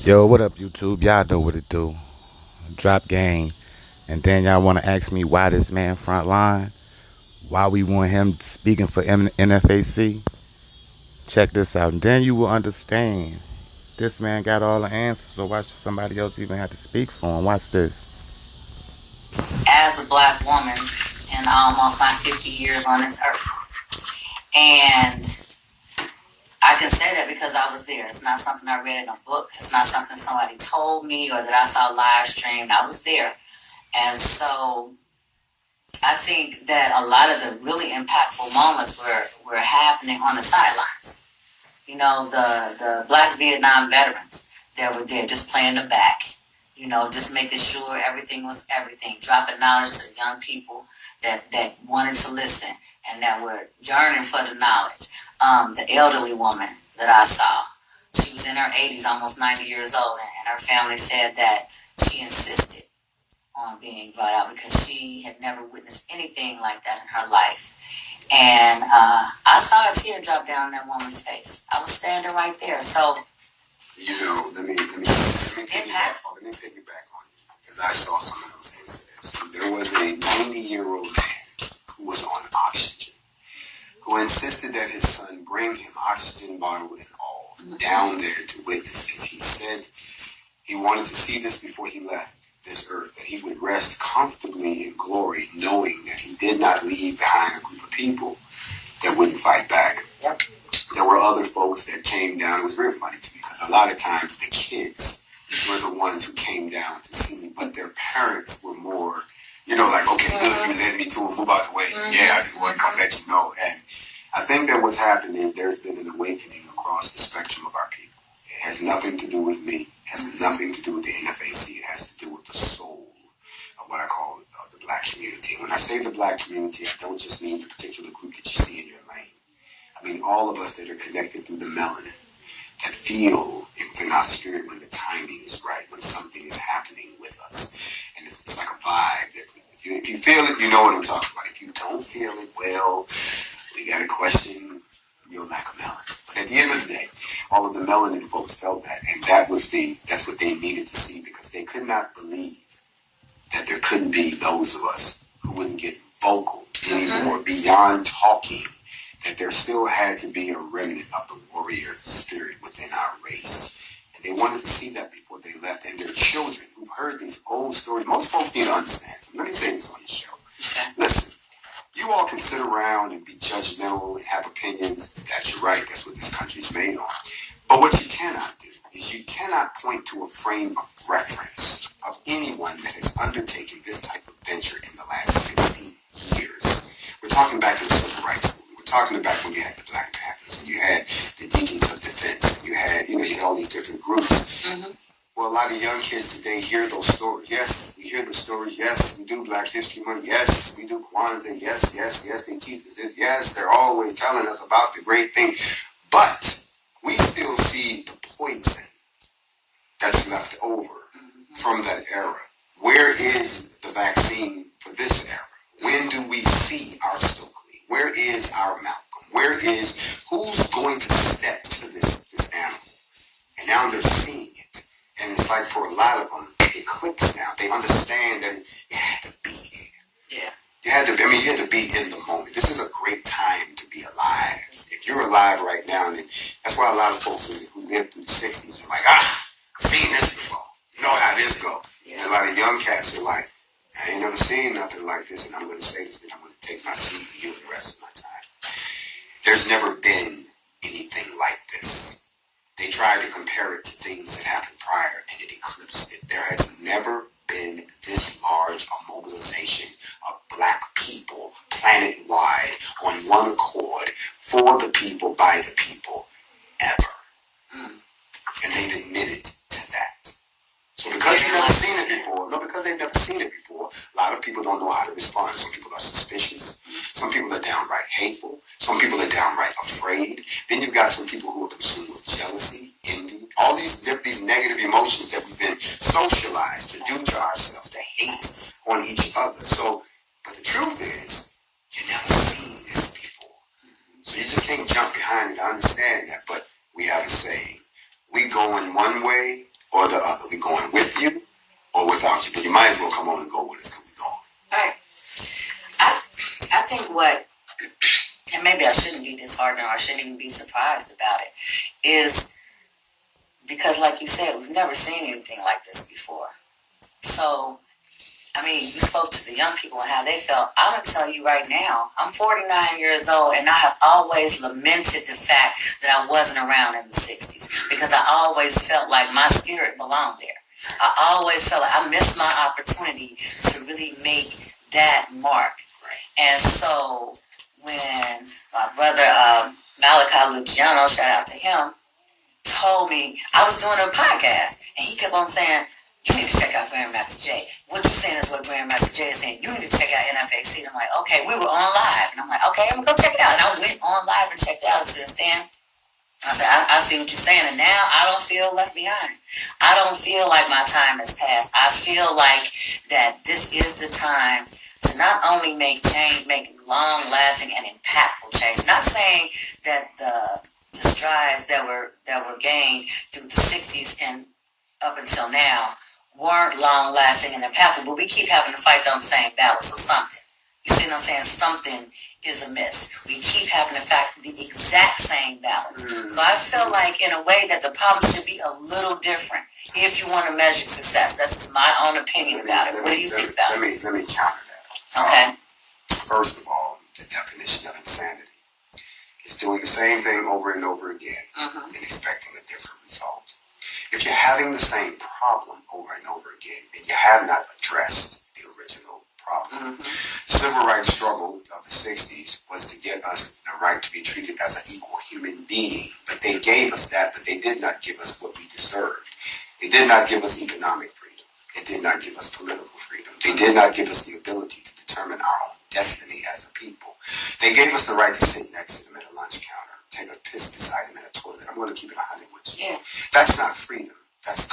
Yo, what up, YouTube? Y'all know what it do. Drop game. And then y'all want to ask me why this man front line? Why we want him speaking for NFAC? Check this out. And then you will understand. This man got all the answers, so why should somebody else even have to speak for him? Watch this. As a black woman in almost my 50 years on this earth. And I can say that because I was there. It's not something I read in a book. It's not something somebody told me or that I saw live streamed. I was there. And so I think that a lot of the really impactful moments were happening on the sidelines. You know, the Black Vietnam veterans that were there just playing the back. You know, just making sure everything was everything, dropping knowledge to young people that wanted to listen and that were yearning for the knowledge. The elderly woman that I saw, she was in her 80s, almost 90 years old, and her family said that she insisted on being brought out because she had never witnessed anything like that in her life. And I saw a tear drop down that woman's face. I was standing right there. So, let me piggyback on you because I saw some of those incidents. There was a 90-year-old man who was on oxygen, who insisted that his son bring him oxygen bottle and all down there to witness this. He said he wanted to see this before he left this earth, that he would rest comfortably in glory, knowing that he did not leave behind a group of people that wouldn't fight back. Yep. There were other folks that came down. It was very funny to me because a lot of times the kids were the ones who came down to see me, but their parents were more, like, okay, good, you led me to him, move out the way. Yeah, I just want to come let you know. And I think that what's happened is there's been an awakening across the spectrum of our people. It has nothing to do with me. It has nothing to do with the NFAC. It has to do with the soul of what I call the black community. When I say the black community, I don't just mean the particular group that you see in your lane. I mean all of us that are connected through the melanin, that feel within our spirit when the timing is right, when something is happening with us. And it's like a vibe. That if you feel it, you know what I'm talking about. If you don't feel it, well, we got to question your lack of melanin. But at the end of the day, all of the melanin folks felt that, and that's what they needed to see, because they could not believe that there couldn't be those of us who wouldn't get vocal anymore beyond talking, that there still had to be a remnant of the warrior spirit within our race. And they wanted to see that before they left, and their children who've heard these old stories. Most folks need to understand something. Let me say this on the show. Listen, you all can sit around and be judgmental and have opinions. That's your right. That's what this country's made on. But what you cannot do is you cannot point to a frame of reference of anyone that has undertaken this type of venture in the last 60 years. We're talking back to the civil rights movement. We're talking about when you had the Black Panthers and you had the Deacons of Defense and you had all these different groups. Well, a lot of young kids today hear those stories. Yes, we hear the stories. Yes, we do Black History Month. Yes, we do Kwanzaa. Yes, they teach us this. Yes, they're always telling us about the great thing. But we still see the poison that's left over from that era. Where is the vaccine for this era? When do we see our Stokely? Where is our Malcolm? Who's going to step to this animal? And now they're seeing it. And it's like for a lot of them, it clicks now. They understand that you had to be there. Yeah. You had to be in the moment. This is a great time to be alive. If you're alive right now, then that's why a lot of folks who lived through the 60s are like, seen this before. Know how this goes. Yeah. And a lot of young cats are like, I ain't never seen nothing like this, and I'm going to say this, and I'm going to take my seat with you the rest of my time. There's never been anything like this. They tried to compare it to things that happened prior, and it eclipsed it. There has never been this large a mobilization of black people planet-wide on one accord for the people, by the people, ever. And they've admitted to that. So because you've never seen it before, because they've never seen it before, a lot of people don't know how to respond. Some people are suspicious. Some people are downright hateful. Some people are downright afraid. Then you've got some people who are consumed with jealousy, envy, all these negative emotions that we've been socialized to do to ourselves, to hate on each other. So, but the truth is, you've never seen this before. So you just can't jump behind it. I understand that, but we have a saying, We going one way or the other. We going with you or without you. But you might as well come on and go with us because we going. All right. I think what, and maybe I shouldn't be disheartened or I shouldn't even be surprised about it, is because, like you said, we've never seen anything like this before. So, I mean, you spoke to the young people and how they felt. I'm going to tell you right now, I'm 49 years old, and I have always lamented the fact that I wasn't around in the 60s because I always felt like my spirit belonged there. I always felt like I missed my opportunity to really make that mark. And so when my brother Malachi Luciano, shout out to him, told me I was doing a podcast, and he kept on saying, you need to check out Grandmaster Jay. What you're saying is what Grandmaster Jay is saying. You need to check out Nfac Leader. I'm like, okay, we were on live. And I'm like, okay, I'm going to go check it out. And I went on live and checked it out. And since then, I said, I see what you're saying. And now I don't feel left behind. I don't feel like my time has passed. I feel like that this is the time to not only make change, make long-lasting and impactful change. Not saying that the strides that were gained through the 60s and up until now weren't long-lasting and impactful, but we keep having to fight them same battles. So something, you see what I'm saying? Something is amiss. We keep having to fight the exact same battles. So I feel like, in a way, that the problem should be a little different if you want to measure success. That's just my own opinion about it. What do you think about it? Let me counter that. Okay. First of all, the definition of insanity is doing the same thing over and over again and expecting a different result. If you're having the same problem over and over again, then you have not addressed the original problem. The civil rights struggle of the 60s was to get us the right to be treated as an equal human being. But they gave us that, but they did not give us what we deserved. They did not give us economic freedom. They did not give us political freedom. They did not give us the ability to determine our own destiny as a people. They gave us the right to sit next to them at a lunch counter, take a piss beside them in a toilet. I'm going to keep it 100 with you. Yeah. That's not freedom. That's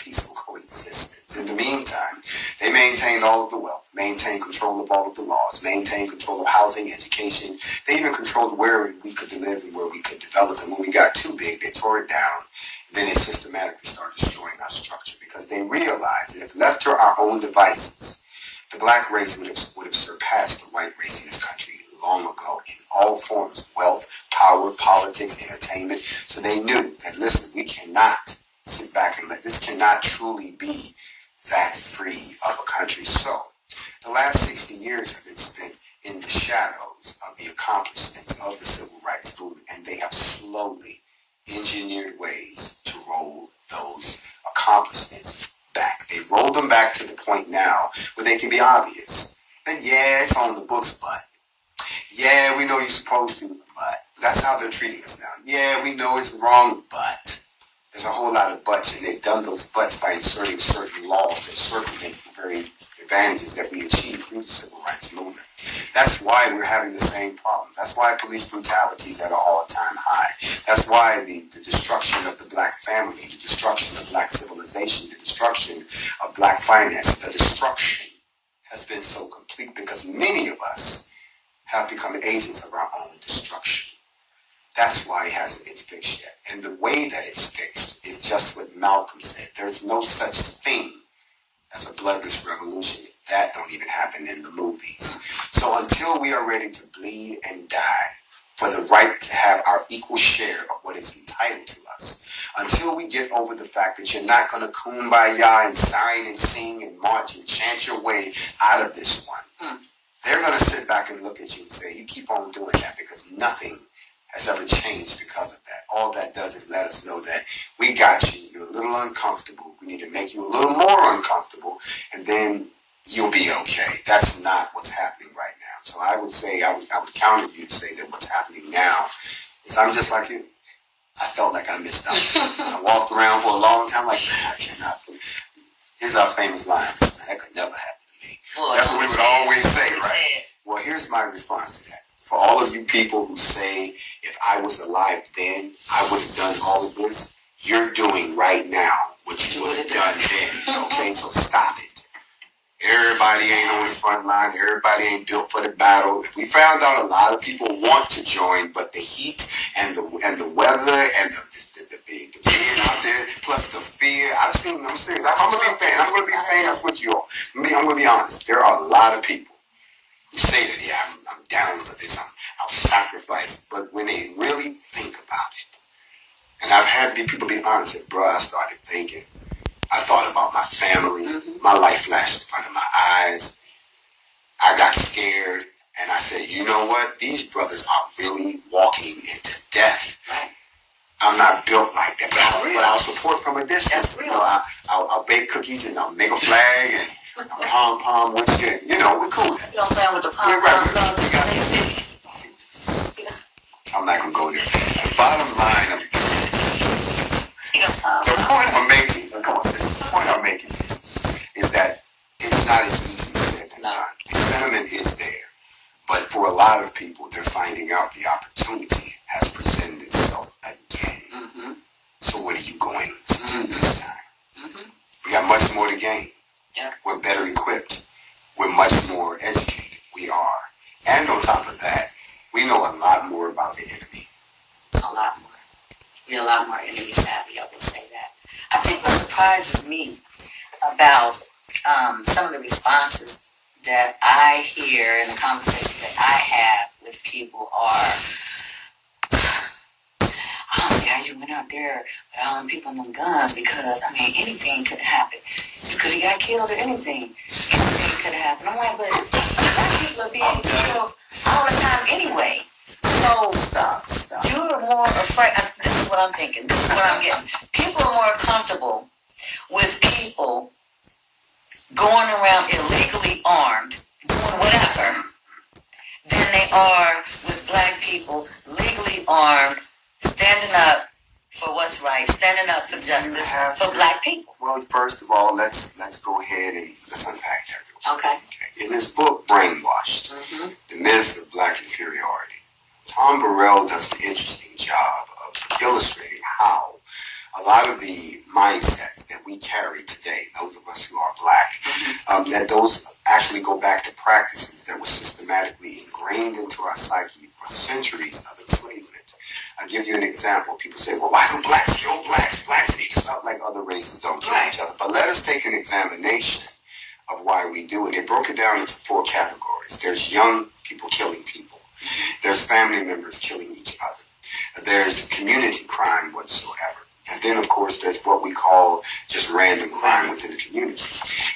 peaceful coexistence. In the meantime, they maintained all of the wealth, maintained control of all of the laws, maintained control of housing, education. They even controlled where we could live and where we could develop. And when we got too big, they tore it down. And then they systematically started destroying our structure because they realized that if left to our own devices, the black race would have surpassed the white race in this country long ago in all forms: wealth, power, politics, entertainment. So they knew that, listen, we cannot sit back and let this cannot truly be that free of a country. So the last 60 years have been spent in the shadows of the accomplishments of the civil rights movement, and they have slowly engineered ways to roll those accomplishments back. They rolled them back to the point now where they can be obvious. And yeah, it's on the books, but yeah, we know you're supposed to, but that's how they're treating us now. Yeah, we know it's wrong, but there's a whole lot of buts, and they've done those buts by inserting certain laws that circumvent the very advantages that we achieved through the civil rights movement. That's why we're having the same problem. That's why police brutality is at an all-time high. That's why the destruction of the black family, the destruction of black civilization, the destruction of black finance, the destruction has been so complete because many of us have become agents of our own destruction. That's why it hasn't been fixed yet. And the way that it's fixed is just what Malcolm said. There's no such thing as a bloodless revolution. That don't even happen in the movies. So until we are ready to bleed and die for the right to have our equal share of what is entitled to us, until we get over the fact that you're not going to kumbaya and sign and sing and march and chant your way out of this one, they're going to sit back and look at you and say, you keep on doing that because nothing has ever changed because of that. All that does is let us know that we got you. You're a little uncomfortable. We need to make you a little more uncomfortable, and then you'll be okay. That's not what's happening right now. So I would say, I would counter you to say that what's happening now is I'm just like you. I felt like I missed out. I walked around for a long time like, I cannot. Here's our famous line. That could never happen to me. That's what we would always say, right? Well, here's my response to that. For all of you people who say, if I was alive then, I would have done all of this, you're doing right now what you would have done then. Okay, so stop it. Everybody ain't on the front line. Everybody ain't built for the battle. We found out a lot of people want to join, but the heat and the weather and the being out there, plus the fear. I'm serious. I'm gonna be famous with you all. I'm gonna be honest. There are a lot of people who say that, yeah, I'm down for this. I'll sacrifice. But when they really think about it, and I've had people be honest, bro, I started thinking. I thought about my family. My life flashed in front of my eyes. I got scared, and I said, you know what? These brothers are really walking into death. Right. I'm not built like that, but I'll support from a distance. That's You know, I'll bake cookies and I'll make a flag and pom with you. You know, we're cool. You know what I'm saying? With the pom I'm not gonna go there. The bottom line, the point I'm making, is that it's not as easy said than done. The sentiment is there, but for a lot of people, they're finding out the opportunity has presented itself again. So what are you going to do this time? We got much more to gain. Yeah. We're better equipped. We're much more educated. We are, and on top of that, we know a lot more about the enemy. A lot more. We're a lot more enemy savvy, I would say that. I think what surprises me about some of the responses that I hear in the conversations that I have with people are, yeah, you went out there with all them people and them guns because, I mean, anything could happen. You could have got killed or anything. Anything could have happened. I'm like, but black people are being killed all the time anyway. So, you're more afraid. This is what I'm thinking. This is what I'm getting. People are more comfortable with people going around illegally armed, doing whatever, than they are with black people legally armed, standing up for what's right, standing up for justice for black people. Well, first of all, let's go ahead and let's unpack that. Okay. In his book, Brainwashed, The Myth of Black Inferiority, Tom Burrell does an interesting job of illustrating how a lot of the mindsets that we carry today, those of us who are black, that those actually go back to practices that were systematically ingrained into our psyche for centuries of enslavement. I'll give you an example. People say, well, why do blacks kill blacks? Blacks need to stop like other races don't kill each other. But let us take an examination of why we do it. They broke it down into 4 categories. There's young people killing people. There's family members killing each other. There's community crime whatsoever. And then, of course, there's what we call just random crime within the community.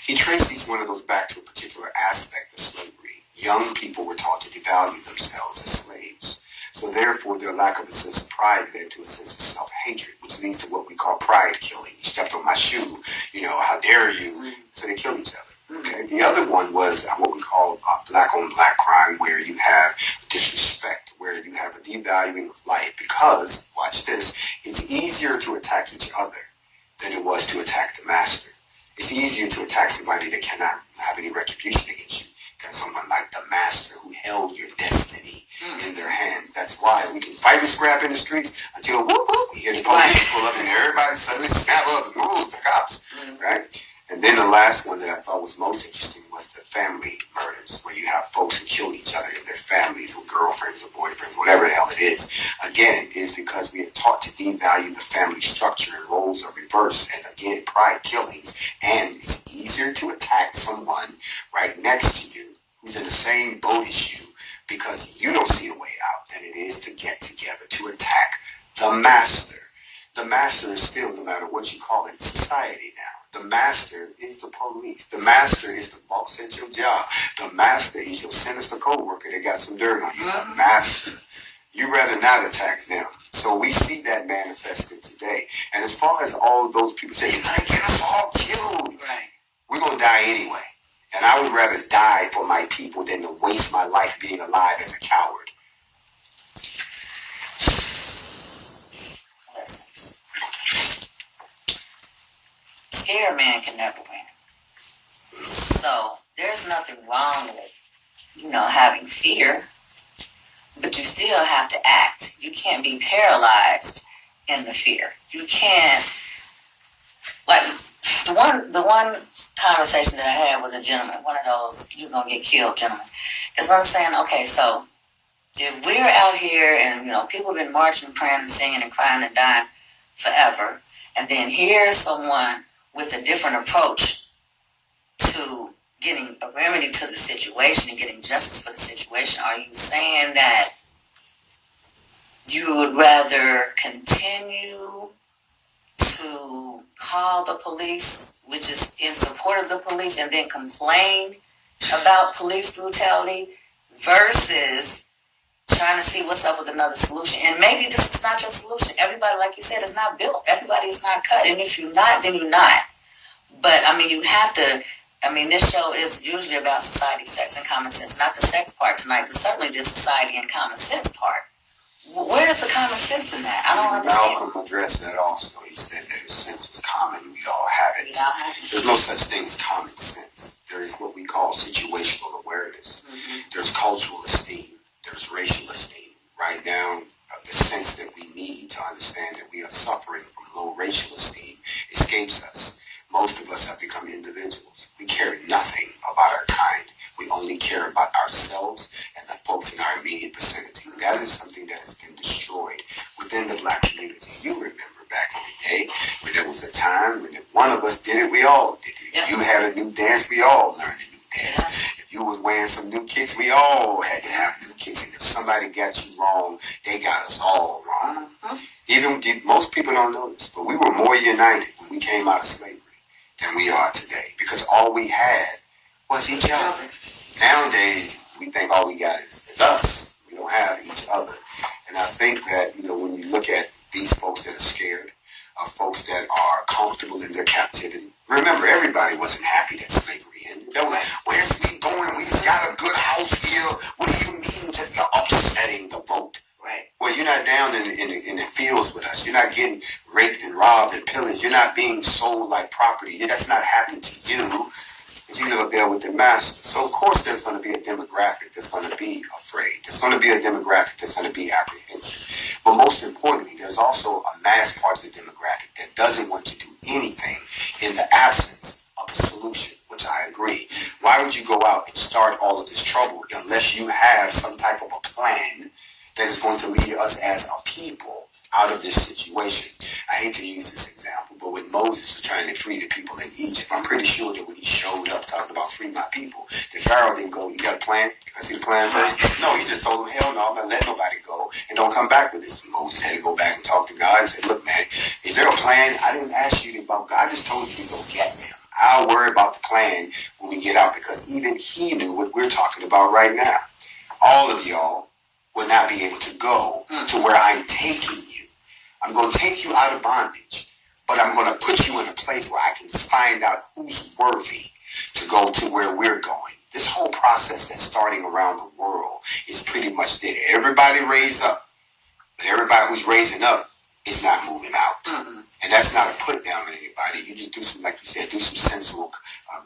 He traced each one of those back to a particular aspect of slavery. Young people were taught to devalue themselves as slaves. So therefore, their lack of a sense of pride led to a sense of self-hatred, which leads to what we call pride killing. You stepped on my shoe, you know, how dare you? So they kill each other. Okay. The other one was what we call black-on-black crime, where you have disrespect, where you have a devaluing of life because, watch this, it's easier to attack each other than it was to attack the master. It's easier to attack somebody that cannot have any retribution against you than someone like the master who held your destiny in their hands. That's why we can fight and scrap in the streets until whoop, whoop, we hear the police pull up and everybody suddenly snap up and move the cops, right? And then the last one that I thought was most interesting was the family murders, where you have folks who kill each other in their families with girlfriends or boyfriends, whatever the hell it is. Again, is because we are taught to devalue the family structure and roles are reversed. And again, pride killings. And it's easier to attack someone right next to you who's in the same boat as you because you don't see a way out than it is to get together to attack the master. The master is still, no matter what you call it, society now. The master is the police. The master is the boss at your job. The master is your sinister co-worker that got some dirt on you. The master. You'd rather not attack them. So we see that manifested today. And as far as all of those people say, you're going to get us all killed. Right. We're going to die anyway. And I would rather die for my people than to waste my life being alive as a coward. Scared man can never win. So there's nothing wrong with, you know, having fear, but you still have to act. You can't be paralyzed in the fear. You can't, like the one conversation that I had with a gentleman, one of those "you're gonna get killed" gentlemen, is I'm saying, okay, so if we're out here and people have been marching, praying, and singing, and crying and dying forever, and then here's someone with a different approach to getting a remedy to the situation and getting justice for the situation, are you saying that you would rather continue to call the police, which is in support of the police, and then complain about police brutality, versus trying to see what's up with another solution? And maybe this is not your solution. Everybody, like you said, is not built. Everybody is not cut. And if you're not, then you're not. But, you have to, this show is usually about society, sex, and common sense. Not the sex part tonight, but certainly the society and common sense part. Where is the common sense in that? I don't understand. Malcolm addressed that also. He said that if sense was common, we all have it. There's no such thing as common sense. There is what we call situational awareness. Mm-hmm. There's cultural esteem. There's racial esteem. Right now, the sense that we need to understand that we are suffering from low racial esteem escapes us. Most of us have become individuals. We care nothing about our kind. We only care about ourselves and the folks in our immediate vicinity. That is something that has been destroyed within the Black community. You remember back in the day when there was a time when if one of us did it, we all did it. If you had a new dance, we all learned a new dance. If you was wearing some new kicks, we all had to have new kicks. And if somebody got you wrong, they got us all wrong. Even most people don't know this, but we were more united when we came out of slavery than we are today, because all we had was each other. Nowadays, we think all we got is us. We don't have each other. And I think that, when you look at these folks that are scared, folks that are comfortable in their captivity. Remember, everybody wasn't happy that slavery ended. Where's we going? We just got a good house here. What do you mean that you're upsetting the vote? Right. Well, you're not down in the fields with us. You're not getting raped and robbed and pillaged. You're not being sold like property. That's not happening to you. You live there with the master. So, of course, there's going to be a demographic that's going to be afraid. There's going to be a demographic that's going to be apprehensive. But most importantly, there's also a mass part of the demographic that doesn't want to do anything in the absence of a solution, which I agree. Why would you go out and start all of this trouble unless you have some type of a plan that is going to lead us as a people out of this situation? I hate to use this example, but when Moses was trying to free the people in Egypt, I'm pretty sure that when he showed up talking about free my people, the Pharaoh didn't go, you got a plan? Can I see the plan first? No, he just told them, hell no, I'm not letting nobody go, and don't come back with this. And Moses had to go back and talk to God and say, look, man, is there a plan? I didn't ask you about God. I just told you to go get them. I'll worry about the plan when we get out, because even he knew what we're talking about right now. All of y'all will not be able to go to where I'm taking you. I'm going to take you out of bondage, but I'm going to put you in a place where I can find out who's worthy to go to where we're going. This whole process that's starting around the world is pretty much there. Everybody raise up, but everybody who's raising up is not moving out. And that's not a put down on anybody. You just do some, like you said, do some sensual,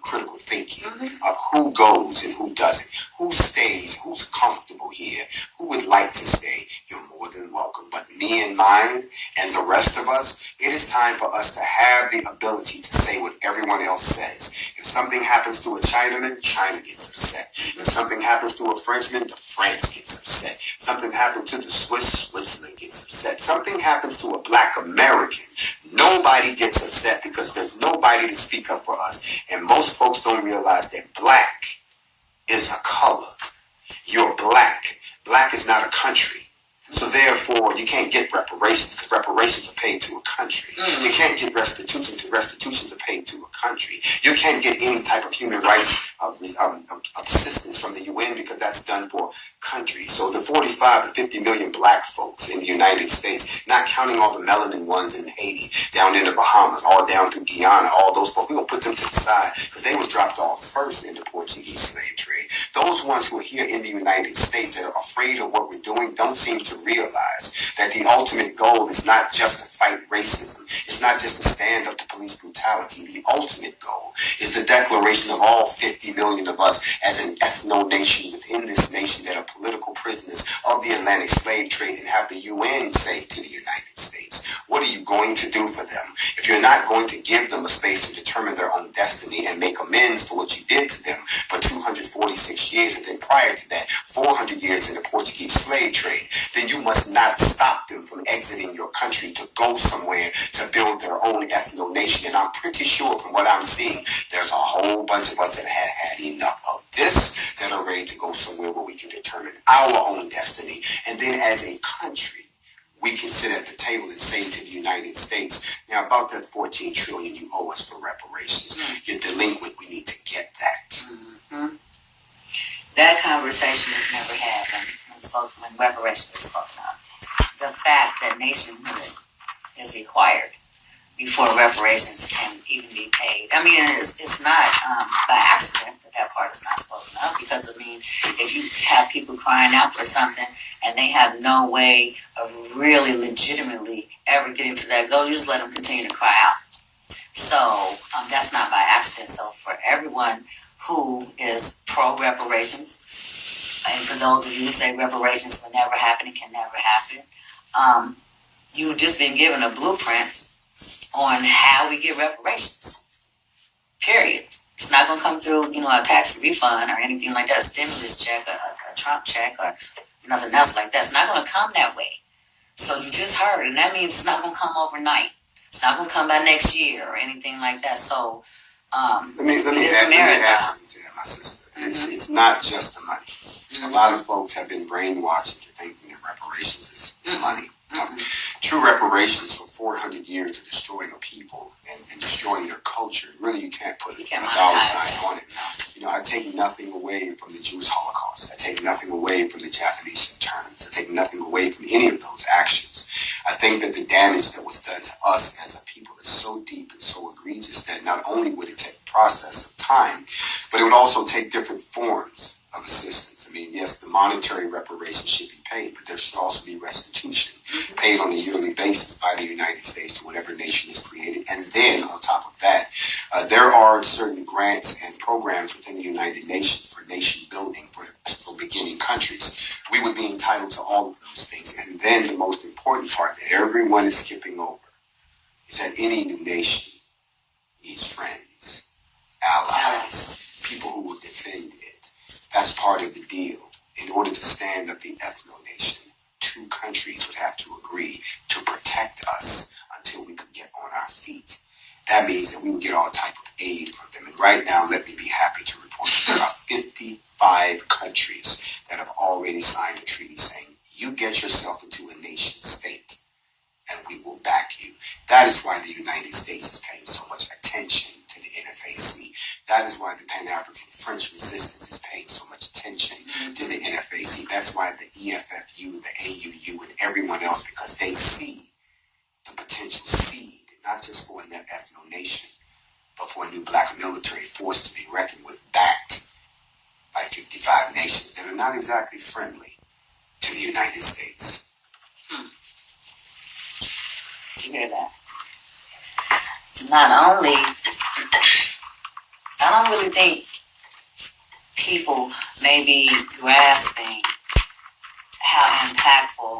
critical thinking of who goes and who doesn't, who stays, who's comfortable here, who would like to stay. You're more than welcome. But me and mine and the rest of us, it is time for us to have the ability to say what everyone else says. If something happens to a Chinaman, China gets upset. If something happens to a Frenchman, the French gets upset. If something happens to the Swiss, Switzerland gets upset. Something happens to a Black American, nobody gets upset, because there's nobody to speak up for us. And most folks don't realize that black is a color. You're black. Black is not a country. So therefore, you can't get reparations, because reparations are paid to a country. You can't get restitution, because restitutions are paid to a country. You can't get any type of human rights assistance from the UN, because that's done for countries. So the 45 to 50 million black folks in the United States, not counting all the melanin ones in Haiti, down in the Bahamas, all down through Guyana, all those folks, we're going to put them to the side, because they were dropped off first in the Portuguese slave trade. military. Those ones who are here in the United States that are afraid of what we're doing don't seem to realize that the ultimate goal is not just to fight racism. It's not just to stand up to police brutality. The ultimate goal is the declaration of all 50 million of us as an ethno-nation within this nation that are political prisoners of the Atlantic slave trade, and have the UN say to the United States, what are you going to do for them? If you're not going to give them a space to determine their own destiny and make amends for what you did to them for 246 years, and then prior to that, 400 years in the Portuguese slave trade, then you must not stop them from exiting your country to go somewhere to build their own ethno-nation. And I'm pretty sure from what I'm seeing, there's a whole bunch of us that have had enough of this, that are ready to go somewhere where we can determine our own destiny. And then as a country, we can sit at the table and say to the United States, now about that $14 trillion you owe us for reparations, you're delinquent, we need to get that. That conversation is never had when reparations is spoken of. The fact that nationhood is required before reparations can even be paid. I mean, it's not by accident that part is not spoken of, because, I mean, if you have people crying out for something and they have no way of really legitimately ever getting to that goal, you just let them continue to cry out. So that's not by accident. So for everyone who is pro-reparations, and for those of you who say reparations will never happen, it can never happen, you've just been given a blueprint on how we get reparations. Period. It's not going to come through, a tax refund or anything like that, a stimulus check, a Trump check, or nothing else like that. It's not going to come that way. So you just heard, and that means it's not going to come overnight. It's not going to come by next year or anything like that. So let me add something to that, my sister. It's not just the money. A lot of folks have been brainwashed into thinking that reparations is money. True reparations for 400 years of destroying a people and destroying their culture, really you can't put a dollar sign on it. I take nothing away from the Jewish Holocaust. I take nothing away from the Japanese internements. I take nothing away from any of those actions. I think that the damage that was done to us as a people is so deep and so egregious that not only would it take a process of time, but it would also take different forms of assistance. I mean, yes, the monetary reparations should be paid, but there should also be restitution paid on a yearly basis by the United States to whatever nation is created. And then on top of that, there are certain grants and programs within the United Nations for nation building for beginning countries. We would be entitled to all of those things. And then the most important part that everyone is skipping over is that any new nation needs friends, allies, people who will defend it. That's part of the deal. In order to stand up the ethno-nation, two countries would have to agree to protect us until we could get on our feet. That means that we would get all type of aid from them. And right now, let me be happy to report that there are 55 countries that have already signed a treaty saying, you get yourself into a nation state and we will back you. That is why the United States is paying so much attention to the NFAC. That is why the Pan-African French resistance is paying so much attention to the NFAC. That's why the EFFU, the AUU, and everyone else, because they see the potential seed, not just for a ethno-nation, but for a new black military force to be reckoned with, backed by 55 nations that are not exactly friendly to the United States. You hear that? Not only, I don't really think people may be grasping how impactful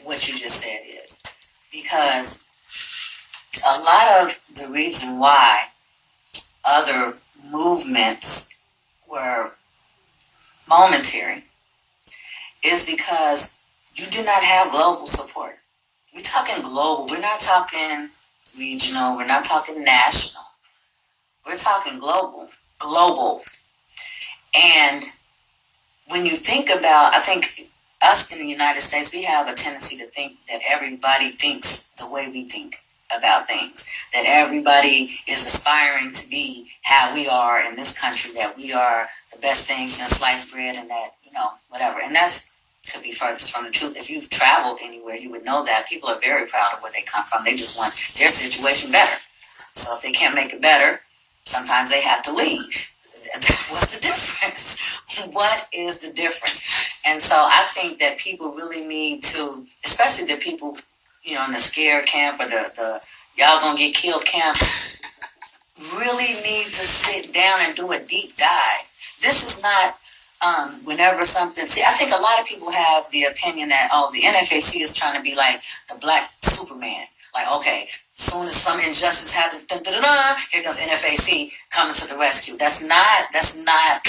what you just said is, because a lot of the reason why other movements were momentary is because you did not have global support. We're talking global. We're not talking regional. We're not talking national. We're talking global. Global. And when you think about, I think us in the United States, we have a tendency to think that everybody thinks the way we think about things. That everybody is aspiring to be how we are in this country, that we are the best things in sliced bread and that, whatever. And that's could be furthest from the truth. If you've traveled anywhere, you would know that people are very proud of where they come from. They just want their situation better. So if they can't make it better, sometimes they have to leave. What's the difference? What is the difference? And so I think that people really need to, especially the people, in the scare camp or the y'all gonna get killed camp, really need to sit down and do a deep dive. This is not whenever something. See, I think a lot of people have the opinion that the NFAC is trying to be like the black Superman. Like, okay, as soon as some injustice happens, here comes NFAC coming to the rescue. That's not.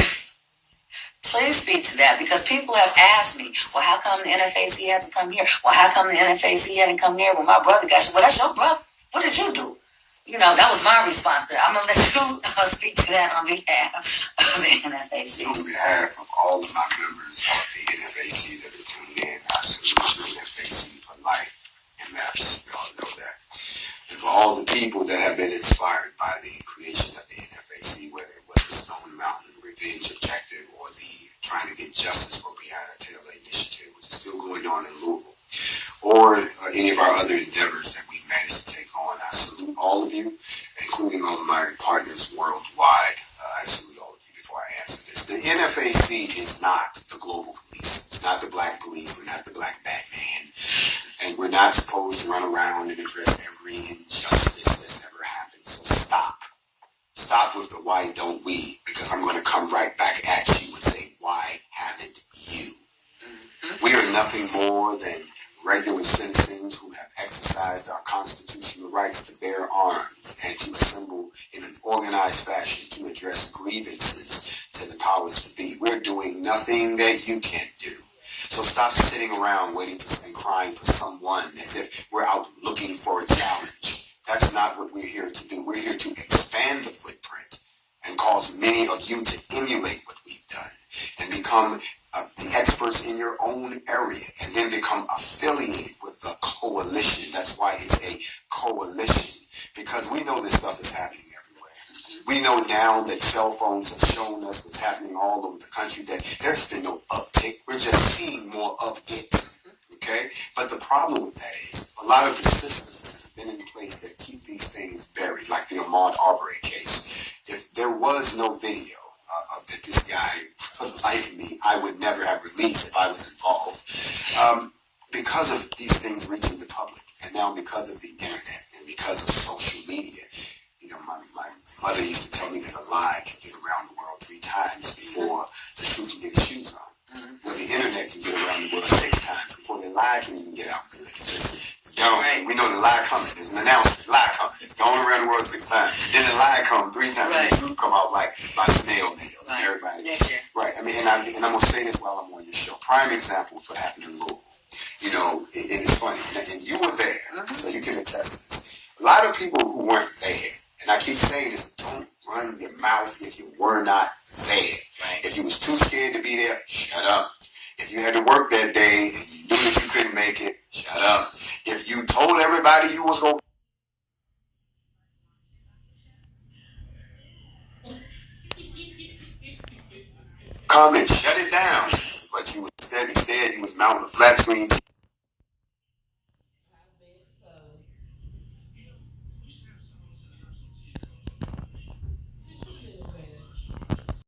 Please speak to that, because people have asked me, well, how come the NFAC hasn't come here? Well, how come the NFAC hadn't come there? Well, my brother got you. Well, that's your brother. What did you do? That was my response. But I'm going to let you speak to that on behalf of the NFAC. On behalf of all of my members of the NFAC that are tuned in, I salute you, NFAC for life. MFs, we all know that. And for all the people that have been inspired by the creation of the NFAC, whether it was the Stone Mountain Revenge Objective or the trying to get justice for Breonna Taylor initiative, which is still going on in Louisville, or any of our other endeavors that we've managed to take on. I salute all of you, including all of my partners worldwide. I salute all of you before I answer this. The NFAC is not the global police. It's not the black police. We're not the black Batman. And we're not supposed to run around and address every injustice that's ever happened. So stop. Stop with the why don't we? Because I'm going to come right back at you and say, why haven't you? We are nothing more than regular citizens who have exercised our constitutional rights to bear arms and to assemble in an organized fashion to address grievances to the powers to be. We're doing nothing that you can't do. So stop sitting around waiting and crying for someone as if we're out looking for a challenge. That's not what we're here to do. We're here to expand the footprint and cause many of you to emulate what we've done and become the experts in your own area, and then become affiliated with the coalition. That's why it's a coalition, because we know this stuff is happening everywhere. We know now that cell phones have shown us what's happening all over the country, that there's been no uptick. We're just seeing more of it. Okay? But the problem with that is a lot of the systems that have been in place that keep these things buried, like the Ahmaud Arbery case. If there was no video that this guy, for the life of me, I would never have released if I was involved. Because of these things reaching the public, and now because of the internet and because of social media, my mother used to tell me that a lie can get around the world 3 times before the shoe can get his shoes on. Well, the internet can get around the world 6 times before the lie can even get out good. It's gone. Right. We know the lie coming. There's an announcement. Lie coming. It's going around the world 6 times. Then the lie comes 3 times. Right. And the truth come out like by snail mail. Right. Everybody. Yeah. Right. I mean, and I'm going to say this while I'm on your show. Prime example is what happened in Louisville. It's funny. And you were there, so you can attest to this. A lot of people who weren't there, and I keep saying this, don't run your mouth if you were not there. Right. If you was too scared to be there, shut up. If you had to work that day and you knew that you couldn't make it, shut up. If you told everybody you was going to come and shut it down, but you instead you was mounting a flat screen